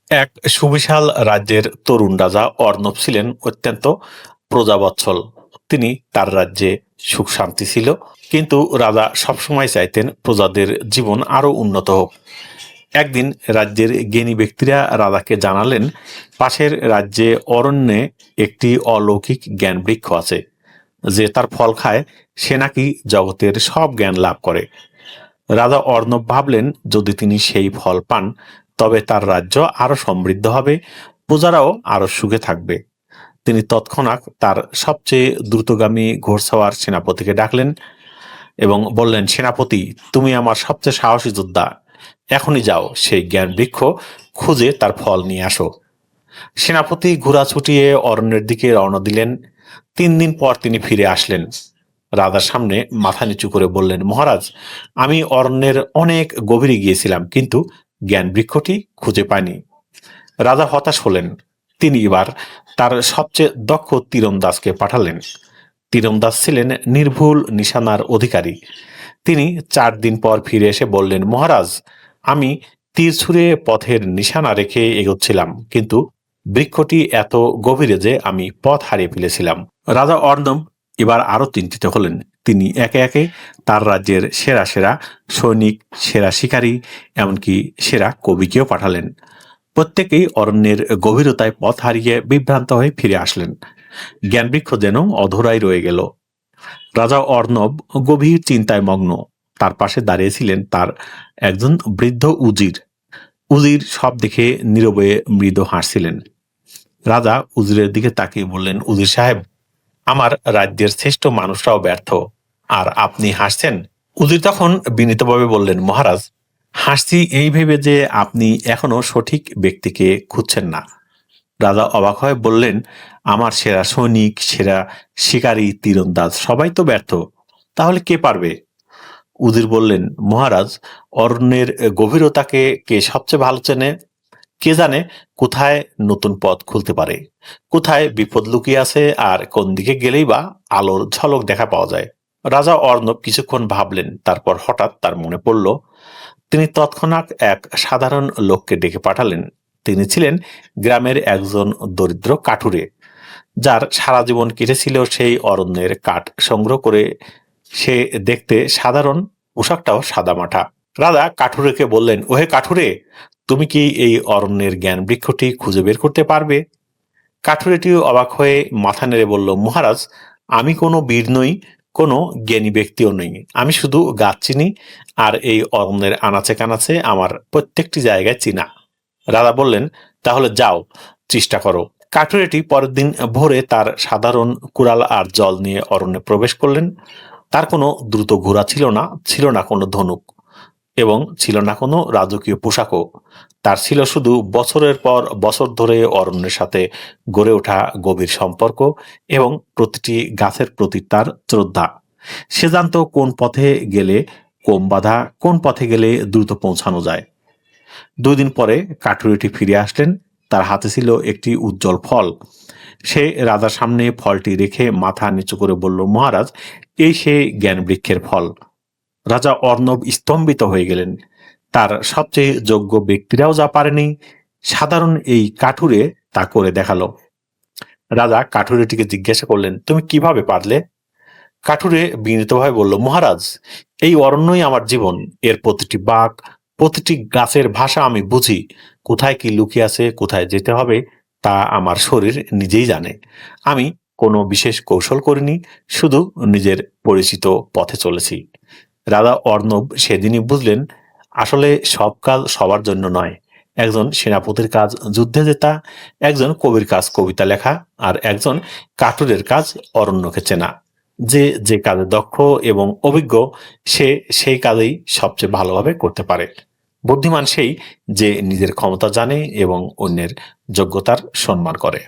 এক সুবিশাল রাজ্যের তরুণ রাজা অর্ণব ছিলেন অত্যন্ত প্রজাবৎসল। তিনি তার রাজ্যে সুখ শান্তি ছিল, কিন্তু রাজা সবসময় চাইতেন প্রজাদের জীবন আরো উন্নত হোক। একদিন রাজ্যের জ্ঞানী ব্যক্তিরা রাজাকে জানালেন, পাশের রাজ্যে অরণ্যে একটি অলৌকিক জ্ঞান বৃক্ষ আছে। যে তার ফল খায় সে নাকি জগতের সব জ্ঞান লাভ করে। রাজা অর্ণব ভাবলেন, যদি তিনি সেই ফল পান তবে তার রাজ্য আরো সমৃদ্ধ হবে, প্রজারাও আরো সুখে থাকবে। তিনি তৎক্ষণাৎ তার সবচেয়ে দ্রুতগামী ঘোড়সওয়ার সেনাপতিকে ডাকলেন এবং বললেন, সেনাপতি, তুমি আমার সবচেয়ে সাহসী যোদ্ধা, এখনই যাও সেই জ্ঞান বৃক্ষ খুঁজে তার ফল নিয়ে আসো। সেনাপতি ঘোড়া ছুটিয়ে অরণ্যের দিকে রওনা দিলেন। 3 দিন পর তিনি ফিরে আসলেন। রাজার সামনে মাথা নিচু করে বললেন, মহারাজ, আমি অরণ্যের অনেক গভীরে গিয়েছিলাম, কিন্তু জ্ঞান বৃক্ষটি খুঁজে পাইনি। রাজা হতাশ হলেন। তিনি এবার তার সবচেয়ে দক্ষ তীরন্দাজকে পাঠালেন। তীরন্দাজ ছিলেন নির্ভুল নিশানার অধিকারী। তিনি 4 দিন পর ফিরে এসে বললেন, মহারাজ, আমি তীর ছুঁড়ে পথের নিশানা রেখে এগোচ্ছিলাম, কিন্তু বৃক্ষটি এত গভীরে যে আমি পথ হারিয়ে ফেলেছিলাম। রাজা অর্ণব এবার আরো চিন্তিত হলেন। তিনি একে একে তার রাজ্যের সেরা সেরা সৈনিক, সেরা শিকারী, এমনকি সেরা কবিকেও পাঠালেন। প্রত্যেকেই অরণ্যের গভীরতায় পথ হারিয়ে বিভ্রান্ত হয়ে ফিরে আসলেন। জ্ঞানবৃক্ষ যেন অধরাই রয়ে গেল। রাজা অর্ণব গভীর চিন্তায় মগ্ন। তার পাশে দাঁড়িয়েছিলেন তার একজন বৃদ্ধ উজির। উজির সব দেখে নীরবে মৃদু হাসছিলেন। রাজা উজিরের দিকে তাকিয়ে বললেন, উজির সাহেব, আমার রাজ্যের শ্রেষ্ঠ মানুষরাও ব্যর্থ, আর আপনি হাসছেন? উজির তখন বিনীতভাবে বললেন, মহারাজ, হাসছি এই ভেবে যে আপনি এখনো সঠিক ব্যক্তিকে খুঁজছেন না। রাজা অবাক হয়ে বললেন, আমার সেরা সৈনিক, সেরা শিকারী, তীরন্দাজ সবাই তো ব্যর্থ, তাহলে কে পারবে? উজির বললেন, মহারাজ, অরণ্যের গভীরতাকে কে সবচেয়ে ভালো চেনে? কে জানে কোথায় নতুন পথ খুলতে পারে, কোথায় বিপদ লুকিয়ে আছে, আর কোন দিকে গেলেই বা আলোর ঝলক দেখা পাওয়া যায়। রাজা অর্ণব কিছুক্ষণ ভাবলেন, তারপর হঠাৎ তার মনে পড়ল। তিনি তৎক্ষণাৎ এক সাধারণ লোককে ডেকে পাঠালেন। তিনি ছিলেন গ্রামের একজন দরিদ্র কাঠুরে, যার সারা জীবন কেটেছিল সেই অরণ্যের কাঠ সংগ্রহ করে। সে দেখতে সাধারণ, পোশাকটাও সাদামাটা। রাজা কাঠুরেকে বললেন, ওহে কাঠুরে, তুমি কি এই অরণ্যের জ্ঞান বৃক্ষটি খুঁজে বের করতে পারবে? কাঠুরেটিও অবাক হয়ে মাথা নেড়ে বলল, মহারাজ, আমি কোনো বীর নই, কোনো জ্ঞানী ব্যক্তিও নই, আমি শুধু গাছ চিনি, আর এই অরণ্যের আনাচে কানাচে আমার প্রত্যেকটি জায়গায় চিনা। রাজা বললেন, তাহলে যাও, চেষ্টা করো। কাঠুরেটি পরের দিন ভোরে তার সাধারণ কুড়াল আর জল নিয়ে অরণ্যে প্রবেশ করলেন। তার কোনো দ্রুত ঘোড়া ছিল না, ছিল না কোনো ধনুক, এবং ছিল না কোনো রাজকীয় পোশাকও। তার ছিল শুধু বছরের পর বছর ধরে অরণ্যের সাথে গড়ে ওঠা গভীর সম্পর্ক এবং প্রতিটি গাছের প্রতি তার শ্রদ্ধা। সে জানত কোন পথে গেলে কম বাধা, কোন পথে গেলে দ্রুত পৌঁছানো যায়। 2 দিন পরে কাঠুরিটি ফিরে আসলেন। তার হাতে ছিল একটি উজ্জ্বল ফল। সে রাজার সামনে ফলটি রেখে মাথা নিচু করে বলল, মহারাজ, এই সেই জ্ঞান বৃক্ষের ফল। রাজা অর্ণব স্তম্ভিত হয়ে গেলেন। তার সবচেয়ে যোগ্য ব্যক্তিরাও যা পারেনি, সাধারণ এই কাঠুরে তা করে দেখালো। রাজা কাঠুরেটিকে জিজ্ঞাসা করলেন, তুমি কিভাবে পারলে? কাঠুরে বিনীতভাবে বলল, মহারাজ, এই অরণ্যই আমার জীবন, এর প্রতিটি বাঁক, প্রতিটি গাছের ভাষা আমি বুঝি। কোথায় কি লুকিয়ে আছে, কোথায় যেতে হবে, তা আমার শরীর নিজেই জানে। আমি কোনো বিশেষ কৌশল করিনি, শুধু নিজের পরিচিত পথে চলেছি। রাজা অর্ণব সেদিনই বুঝলেন, আসলে সব কাজ সবার জন্য নয়। একজন সেনাপতির কাজ যুদ্ধে জেতা, একজন কবির কাজ কবিতা লেখা, আর একজন কাঠুরের কাজ অরণ্যকে চেনা। যে যে কাজে দক্ষ এবং অভিজ্ঞ, সে সেই কাজেই সবচেয়ে ভালোভাবে করতে পারে। বুদ্ধিমান সেই যে নিজের ক্ষমতা জানে এবং অন্যের যোগ্যতার সম্মান করে।